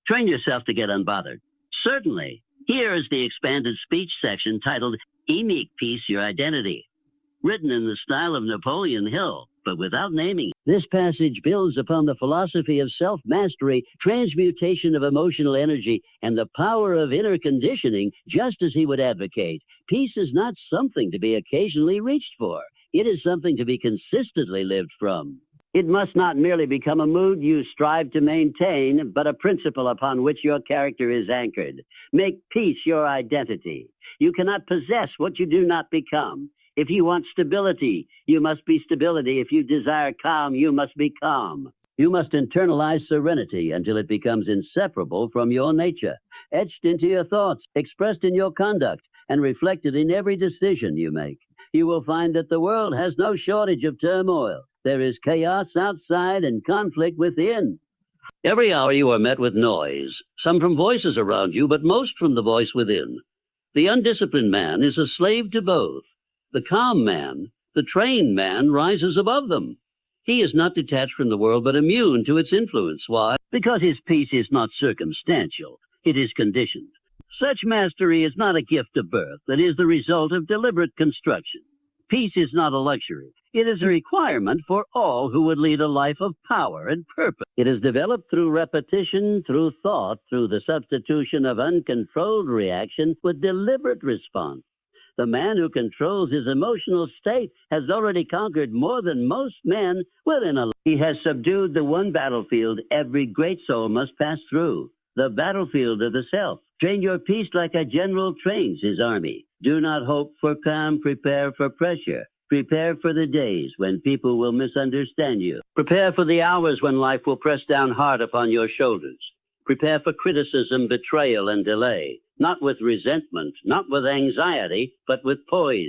Train yourself to get unbothered. Certainly. Here is the expanded speech section titled, Make Peace Your Identity, written in the style of Napoleon Hill, but without naming it. This passage builds upon the philosophy of self-mastery, transmutation of emotional energy, and the power of inner conditioning, just as he would advocate. Peace is not something to be occasionally reached for. It is something to be consistently lived from. It must not merely become a mood you strive to maintain, but a principle upon which your character is anchored. Make peace your identity. You cannot possess what you do not become. If you want stability, you must be stability. If you desire calm, you must be calm. You must internalize serenity until it becomes inseparable from your nature, etched into your thoughts, expressed in your conduct, and reflected in every decision you make. You will find that the world has no shortage of turmoil. There is chaos outside and conflict within. Every hour you are met with noise, some from voices around you, but most from the voice within. The undisciplined man is a slave to both. The calm man, the trained man, rises above them. He is not detached from the world, but immune to its influence. Why? Because his peace is not circumstantial. It is conditioned. Such mastery is not a gift of birth. It is the result of deliberate construction. Peace is not a luxury. It is a requirement for all who would lead a life of power and purpose. It is developed through repetition, through thought, through the substitution of uncontrolled reaction with deliberate response. The man who controls his emotional state has already conquered more than most men within a life. He has subdued the one battlefield every great soul must pass through, the battlefield of the self. Train your peace like a general trains his army. Do not hope for calm, prepare for pressure. Prepare for the days when people will misunderstand you. Prepare for the hours when life will press down hard upon your shoulders. Prepare for criticism, betrayal, and delay. Not with resentment, not with anxiety, but with poise.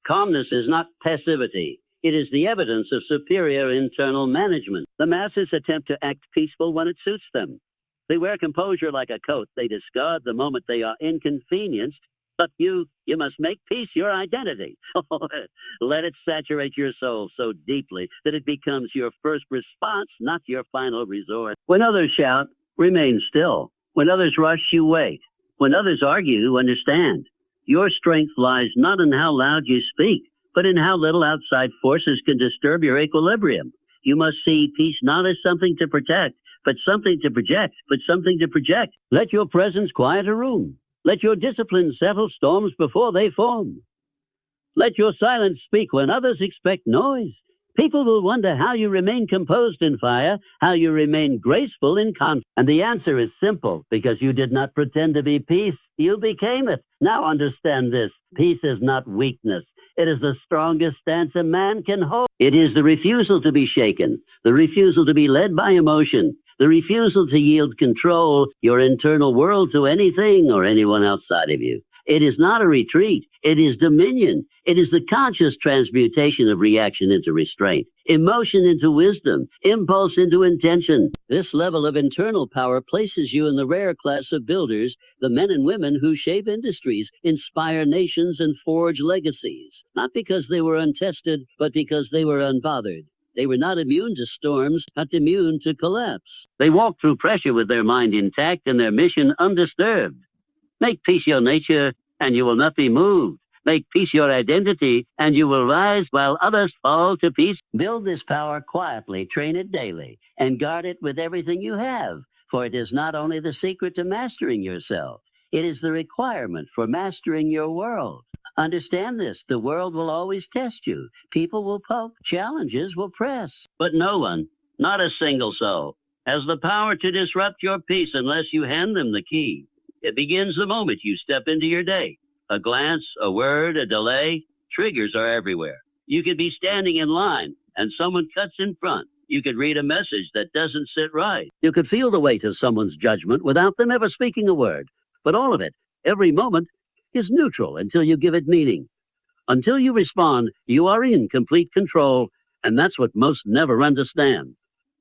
Calmness is not passivity. It is the evidence of superior internal management. The masses attempt to act peaceful when it suits them. They wear composure like a coat. They discard the moment they are inconvenienced. But you must make peace your identity. Let it saturate your soul so deeply that it becomes your first response, not your final resort. When others shout, remain still. When others rush, you wait. When others argue, you understand. Your strength lies not in how loud you speak, but in how little outside forces can disturb your equilibrium. You must see peace not as something to protect, but something to project, Let your presence quiet a room. Let your discipline settle storms before they form. Let your silence speak when others expect noise. People will wonder how you remain composed in fire, how you remain graceful in conflict. And the answer is simple, because you did not pretend to be peace, you became it. Now understand this. Peace is not weakness. It is the strongest stance a man can hold. It is the refusal to be shaken, the refusal to be led by emotion, the refusal to yield control, your internal world, to anything or anyone outside of you. It is not a retreat. It is dominion. It is the conscious transmutation of reaction into restraint, emotion into wisdom, impulse into intention. This level of internal power places you in the rare class of builders, the men and women who shape industries, inspire nations, and forge legacies. Not because they were untested, but because they were unbothered. They were not immune to storms, not immune to collapse. They walked through pressure with their mind intact and their mission undisturbed. Make peace your nature, and you will not be moved. Make peace your identity, and you will rise while others fall to peace. Build this power quietly, train it daily, and guard it with everything you have, for it is not only the secret to mastering yourself, it is the requirement for mastering your world. Understand this, the world will always test you. People will poke, challenges will press. But no one, not a single soul, has the power to disrupt your peace unless you hand them the key. It begins the moment you step into your day. A glance, a word, a delay, triggers are everywhere. You could be standing in line and someone cuts in front. You could read a message that doesn't sit right. You could feel the weight of someone's judgment without them ever speaking a word. But all of it, every moment, is neutral until you give it meaning. Until you respond, you are in complete control, and that's what most never understand.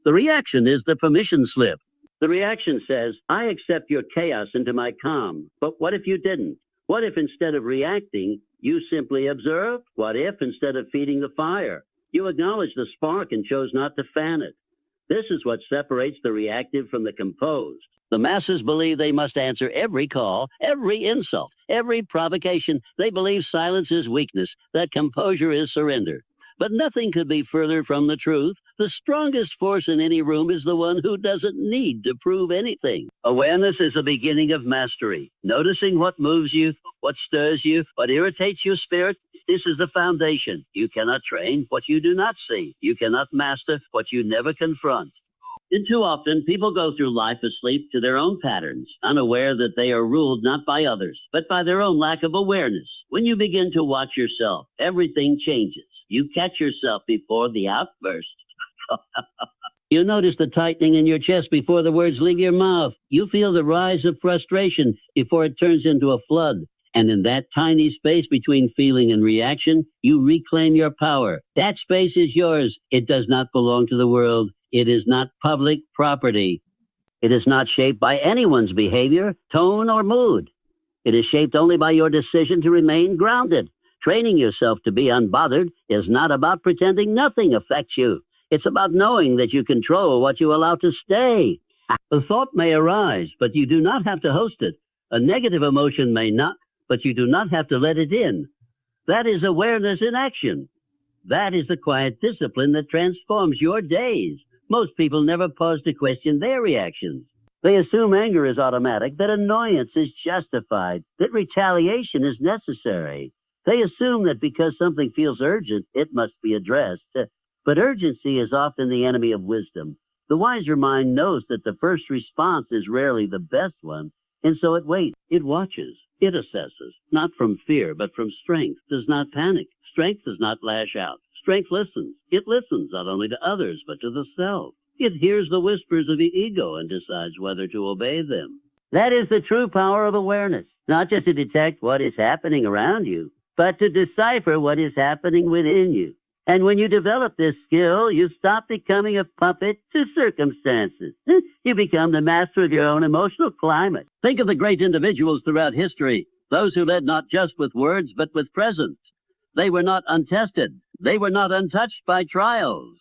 The reaction is the permission slip. The reaction says, I accept your chaos into my calm. But what if you didn't? What if instead of reacting, you simply observed? What if instead of feeding the fire, you acknowledged the spark and chose not to fan it? This is what separates the reactive from the composed. The masses believe they must answer every call, every insult, every provocation. They believe silence is weakness, that composure is surrender. But nothing could be further from the truth. The strongest force in any room is the one who doesn't need to prove anything. Awareness is the beginning of mastery. Noticing what moves you, what stirs you, what irritates your spirit. This is the foundation. You cannot train what you do not see. You cannot master what you never confront. And too often, people go through life asleep to their own patterns, unaware that they are ruled not by others, but by their own lack of awareness. When you begin to watch yourself, everything changes. You catch yourself before the outburst. You notice the tightening in your chest before the words leave your mouth. You feel the rise of frustration before it turns into a flood. And in that tiny space between feeling and reaction, you reclaim your power. That space is yours. It does not belong to the world. It is not public property. It is not shaped by anyone's behavior, tone, or mood. It is shaped only by your decision to remain grounded. Training yourself to be unbothered is not about pretending nothing affects you. It's about knowing that you control what you allow to stay. A thought may arise, but you do not have to host it. A negative emotion may not, but you do not have to let it in. That is awareness in action. That is the quiet discipline that transforms your days. Most people never pause to question their reactions. They assume anger is automatic, that annoyance is justified, that retaliation is necessary. They assume that because something feels urgent, it must be addressed. But urgency is often the enemy of wisdom. The wiser mind knows that the first response is rarely the best one, and so it waits, it watches, it assesses, not from fear, but from strength, does not panic. Strength does not lash out. Strength listens. It listens not only to others, but to the self. It hears the whispers of the ego and decides whether to obey them. That is the true power of awareness, not just to detect what is happening around you, but to decipher what is happening within you. And when you develop this skill, you stop becoming a puppet to circumstances. You become the master of your own emotional climate. Think of the great individuals throughout history, those who led not just with words, but with presence. They were not untested. They were not untouched by trials,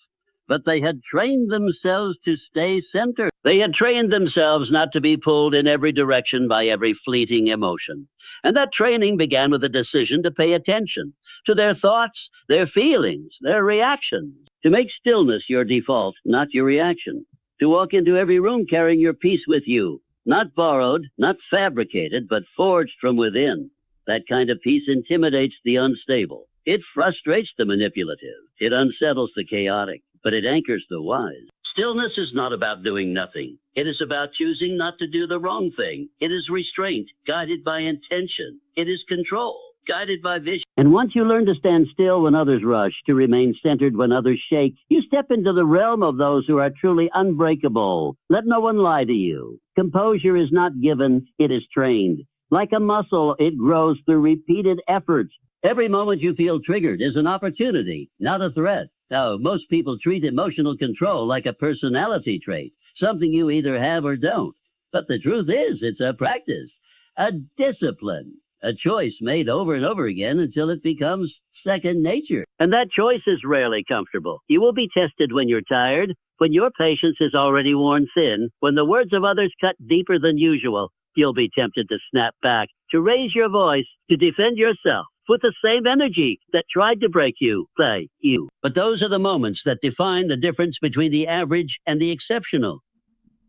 but they had trained themselves to stay centered. They had trained themselves not to be pulled in every direction by every fleeting emotion. And that training began with a decision to pay attention to their thoughts, their feelings, their reactions, to make stillness your default, not your reaction, to walk into every room carrying your peace with you, not borrowed, not fabricated, but forged from within. That kind of peace intimidates the unstable. It frustrates the manipulative. It unsettles the chaotic, but it anchors the wise. Stillness is not about doing nothing. It is about choosing not to do the wrong thing. It is restraint, guided by intention. It is control, guided by vision. And once you learn to stand still when others rush, to remain centered when others shake, you step into the realm of those who are truly unbreakable. Let no one lie to you. Composure is not given, it is trained. Like a muscle, it grows through repeated efforts. Every moment you feel triggered is an opportunity, not a threat. Now, most people treat emotional control like a personality trait, something you either have or don't. But the truth is, it's a practice, a discipline, a choice made over and over again until it becomes second nature. And that choice is rarely comfortable. You will be tested when you're tired, when your patience is already worn thin, when the words of others cut deeper than usual. You'll be tempted to snap back, to raise your voice, to defend yourself with the same energy that tried to break you, by you. But those are the moments that define the difference between the average and the exceptional,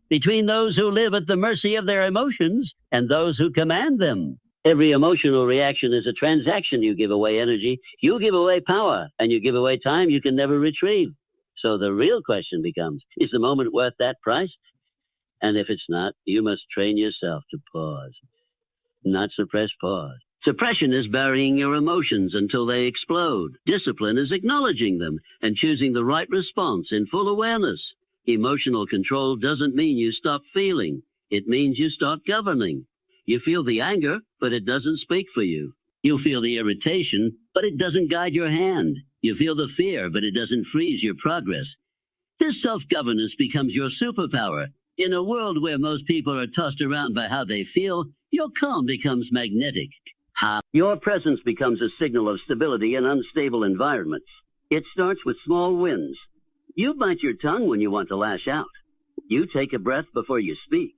between those who live at the mercy of their emotions and those who command them. Every emotional reaction is a transaction. You give away energy, you give away power, and you give away time you can never retrieve. So the real question becomes, is the moment worth that price? And if it's not, you must train yourself to pause, not suppress pause. Suppression is burying your emotions until they explode. Discipline is acknowledging them and choosing the right response in full awareness. Emotional control doesn't mean you stop feeling. It means you start governing. You feel the anger, but it doesn't speak for you. You feel the irritation, but it doesn't guide your hand. You feel the fear, but it doesn't freeze your progress. This self-governance becomes your superpower. In a world where most people are tossed around by how they feel, your calm becomes magnetic. Your presence becomes a signal of stability in unstable environments. It starts with small wins. You bite your tongue when you want to lash out. You take a breath before you speak.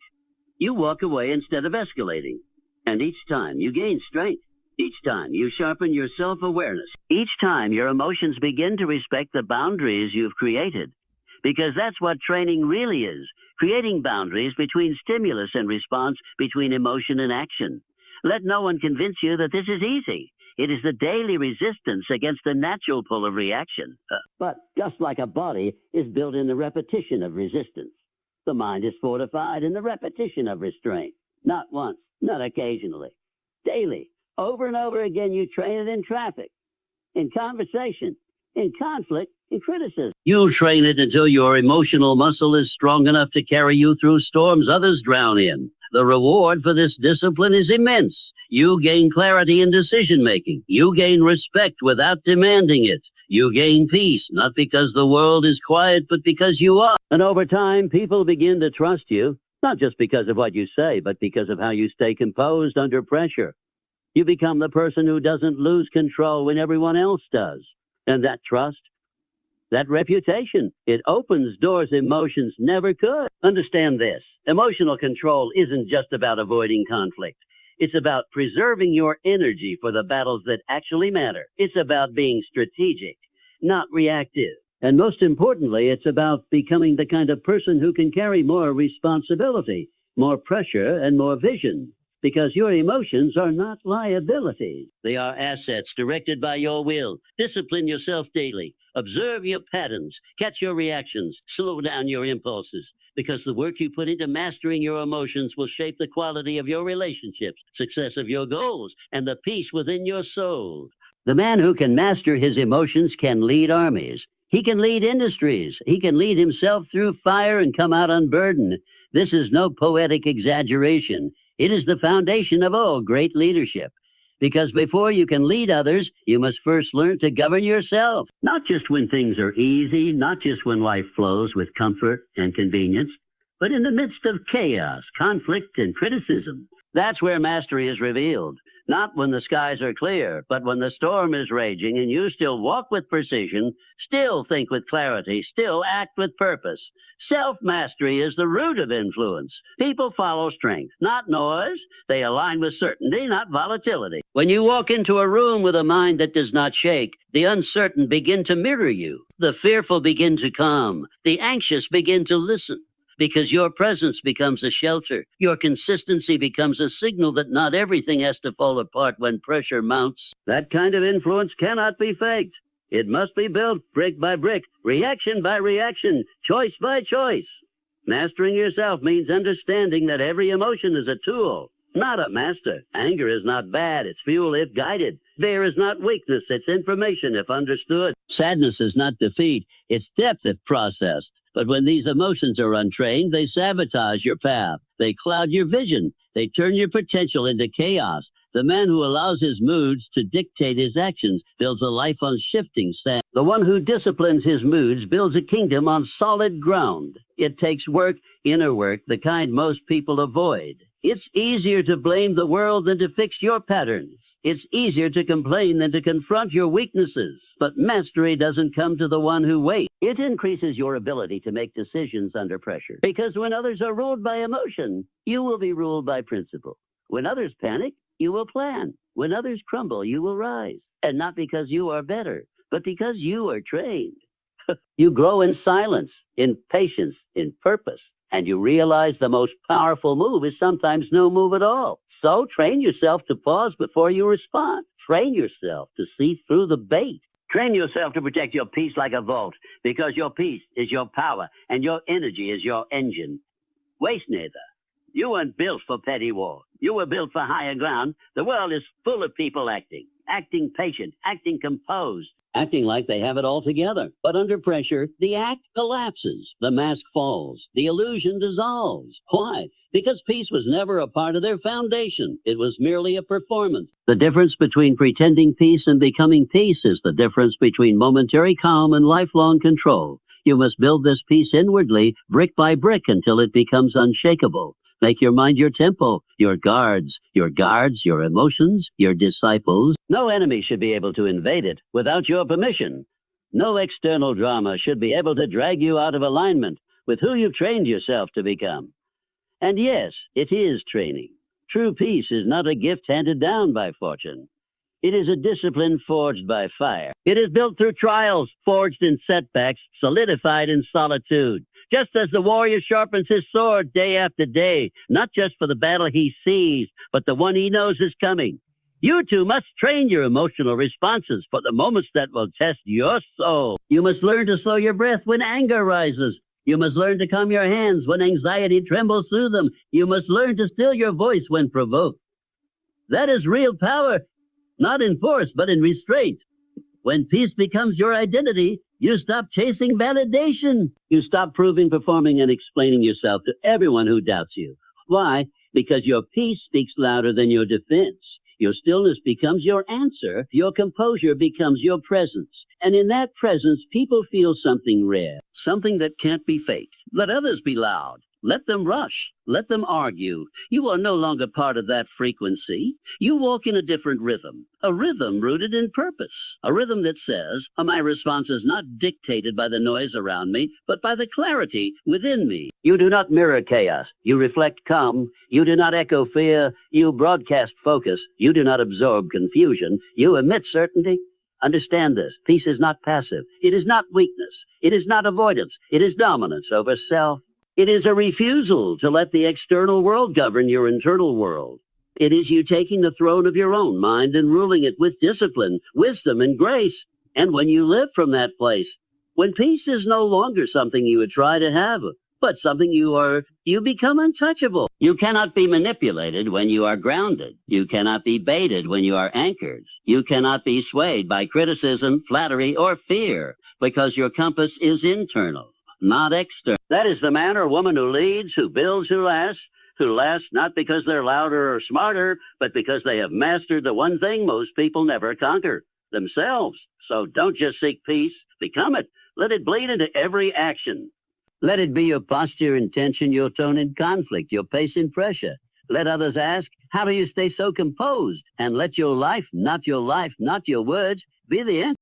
You walk away instead of escalating. And each time you gain strength. Each time you sharpen your self-awareness. Each time your emotions begin to respect the boundaries you've created. Because that's what training really is, creating boundaries between stimulus and response, between emotion and action. Let no one convince you that this is easy. It is the daily resistance against the natural pull of reaction. But just like a body is built in the repetition of resistance, the mind is fortified in the repetition of restraint. Not once, not occasionally. Daily, over and over again, you train it in traffic, in conversation, in conflict, in criticism. You'll train it until your emotional muscle is strong enough to carry you through storms others drown in. The reward for this discipline is immense. You gain clarity in decision-making. You gain respect without demanding it. You gain peace, not because the world is quiet, but because you are. And over time, people begin to trust you, not just because of what you say, but because of how you stay composed under pressure. You become the person who doesn't lose control when everyone else does. And that trust, that reputation, it opens doors emotions never could. Understand this. Emotional control isn't just about avoiding conflict. It's about preserving your energy for the battles that actually matter. It's about being strategic, not reactive. And most importantly, it's about becoming the kind of person who can carry more responsibility, more pressure, and more vision. Because your emotions are not liabilities. They are assets directed by your will. Discipline yourself daily. Observe your patterns. Catch your reactions. Slow down your impulses. Because the work you put into mastering your emotions will shape the quality of your relationships, success of your goals, and the peace within your soul. The man who can master his emotions can lead armies. He can lead industries. He can lead himself through fire and come out unburdened. This is no poetic exaggeration. It is the foundation of all great leadership. Because before you can lead others, you must first learn to govern yourself. Not just when things are easy, not just when life flows with comfort and convenience, but in the midst of chaos, conflict, and criticism. That's where mastery is revealed. Not when the skies are clear, but when the storm is raging and you still walk with precision, still think with clarity, still act with purpose. Self-mastery is the root of influence. People follow strength, not noise. They align with certainty, not volatility. When you walk into a room with a mind that does not shake, the uncertain begin to mirror you. The fearful begin to calm. The anxious begin to listen. Because your presence becomes a shelter. Your consistency becomes a signal that not everything has to fall apart when pressure mounts. That kind of influence cannot be faked. It must be built brick by brick, reaction by reaction, choice by choice. Mastering yourself means understanding that every emotion is a tool, not a master. Anger is not bad, it's fuel if guided. Fear is not weakness, it's information if understood. Sadness is not defeat, it's depth if processed. But when these emotions are untrained, they sabotage your path. They cloud your vision. They turn your potential into chaos. The man who allows his moods to dictate his actions builds a life on shifting sand. The one who disciplines his moods builds a kingdom on solid ground. It takes work, inner work, the kind most people avoid. It's easier to blame the world than to fix your patterns. It's easier to complain than to confront your weaknesses. But mastery doesn't come to the one who waits. It increases your ability to make decisions under pressure. Because when others are ruled by emotion, you will be ruled by principle. When others panic, you will plan. When others crumble, you will rise. And not because you are better, but because you are trained. You grow in silence, in patience, in purpose. And you realize the most powerful move is sometimes no move at all. So train yourself to pause before you respond. Train yourself to see through the bait. Train yourself to protect your peace like a vault, because your peace is your power and your energy is your engine. Waste neither. You weren't built for petty war. You were built for higher ground. The world is full of people acting patient, acting composed, acting like they have it all together. But under pressure, the act collapses, the mask falls, the illusion dissolves. Why? Because peace was never a part of their foundation. It was merely a performance. The difference between pretending peace and becoming peace is the difference between momentary calm and lifelong control. You must build this peace inwardly, brick by brick, until it becomes unshakable. Make your mind your temple, your guards, your emotions, your disciples. No enemy should be able to invade it without your permission. No external drama should be able to drag you out of alignment with who you've trained yourself to become. And yes, it is training. True peace is not a gift handed down by fortune. It is a discipline forged by fire. It is built through trials, forged in setbacks, solidified in solitude. Just as the warrior sharpens his sword day after day, not just for the battle he sees, but the one he knows is coming. You too must train your emotional responses for the moments that will test your soul. You must learn to slow your breath when anger rises. You must learn to calm your hands when anxiety trembles through them. You must learn to still your voice when provoked. That is real power, not in force, but in restraint. When peace becomes your identity, you stop chasing validation. You stop proving, performing, and explaining yourself to everyone who doubts you. Why? Because your peace speaks louder than your defense. Your stillness becomes your answer. Your composure becomes your presence. And in that presence, people feel something rare, something that can't be faked. Let others be loud. Let them rush. Let them argue. You are no longer part of that frequency. You walk in a different rhythm, a rhythm rooted in purpose, a rhythm that says, my response is not dictated by the noise around me, but by the clarity within me. You do not mirror chaos. You reflect calm. You do not echo fear. You broadcast focus. You do not absorb confusion. You emit certainty. Understand this. Peace is not passive. It is not weakness. It is not avoidance. It is dominance over self. It is a refusal to let the external world govern your internal world. It is you taking the throne of your own mind and ruling it with discipline, wisdom, and grace. And when you live from that place, when peace is no longer something you would try to have, but something you become untouchable. You cannot be manipulated when you are grounded. You cannot be baited when you are anchored. You cannot be swayed by criticism, flattery, or fear, because your compass is internal, not external. That is the man or woman who leads, who builds, who lasts not because they're louder or smarter, but because they have mastered the one thing most people never conquer, themselves. So don't just seek peace, become it. Let it bleed into every action. Let it be your posture, intention, your tone in conflict, your pace in pressure. Let others ask, how do you stay so composed? And let your life, not your words, be the answer.